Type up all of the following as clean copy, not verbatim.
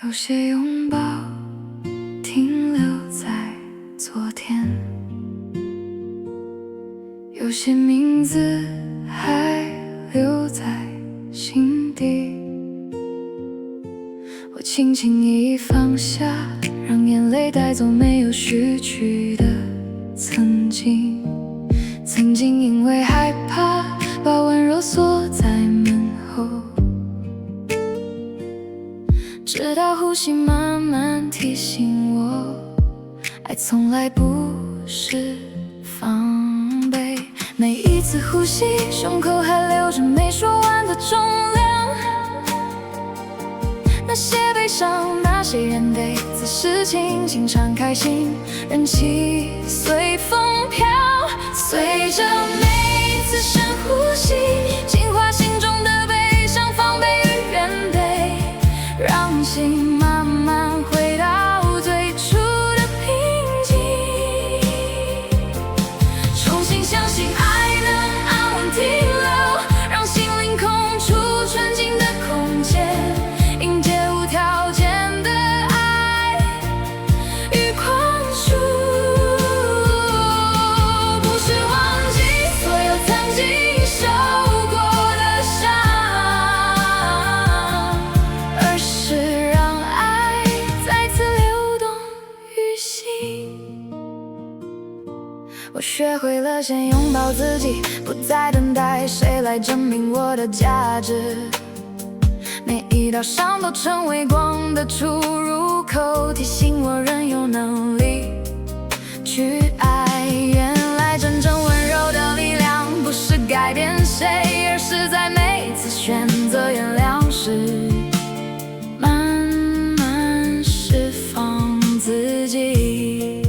有些拥抱停留在昨天，有些名字还留在心底。我轻轻一放下，让眼泪带走没有失去的曾经。曾经因为害怕，把温柔锁在门后，直到呼吸慢慢提醒我，爱从来不是防备。每一次呼吸，胸口还留着没说完的重量。那些悲伤，那些眼泪，此时轻轻敞开心，任其随风飘。随着每一次深呼吸，净化心中的悲伤、防备与原备，让心慢慢回到最初的平静。重新相信爱能安稳停留，让心灵空出纯净的空间，迎接无条件的爱与宽恕。不是忘记所有曾经受过的伤，而是让爱再次流动于心。我学会了先拥抱自己，不再等待谁来证明我的价值。每一道伤都成为光的出入口，提醒我仍有能力去爱。原来真正温柔的力量，不是改变谁，而是在每次选择原谅时，慢慢释放自己。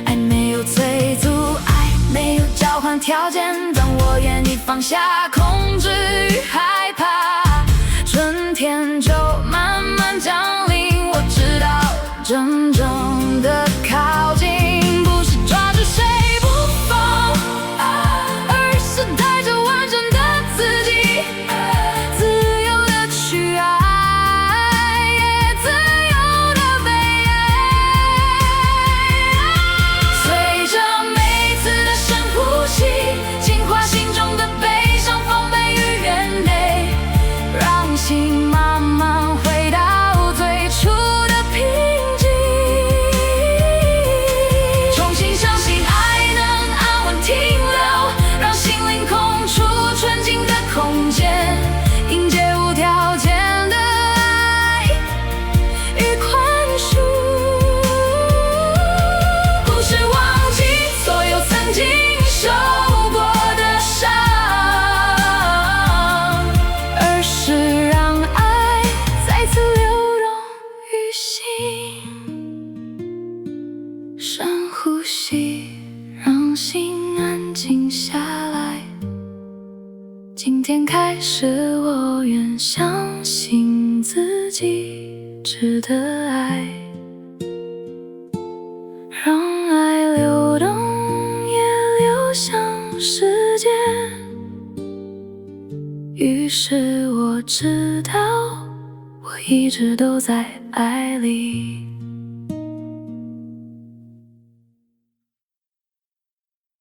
爱没有催促，爱没有交换条件，当我愿意放下控制与害怕，春天就慢慢降临。我知道真正的靠近，不是抓住谁不放，而是带着完整的自己，自由的去爱，也自由的被爱。随着每次的深呼吸，净化心中的悲伤、防备与原备，让心慢慢回到最初的平静。重新相信爱能安稳停留，让心灵空出纯净的空间，迎接无条件的爱与宽恕。不是忘记所有曾经受过的伤，而是让爱再次流动于心。深呼吸，让心安静下来。今天开始，我愿相信自己值得爱，让爱流动，也流向世界。于是我知道，我一直都在爱里。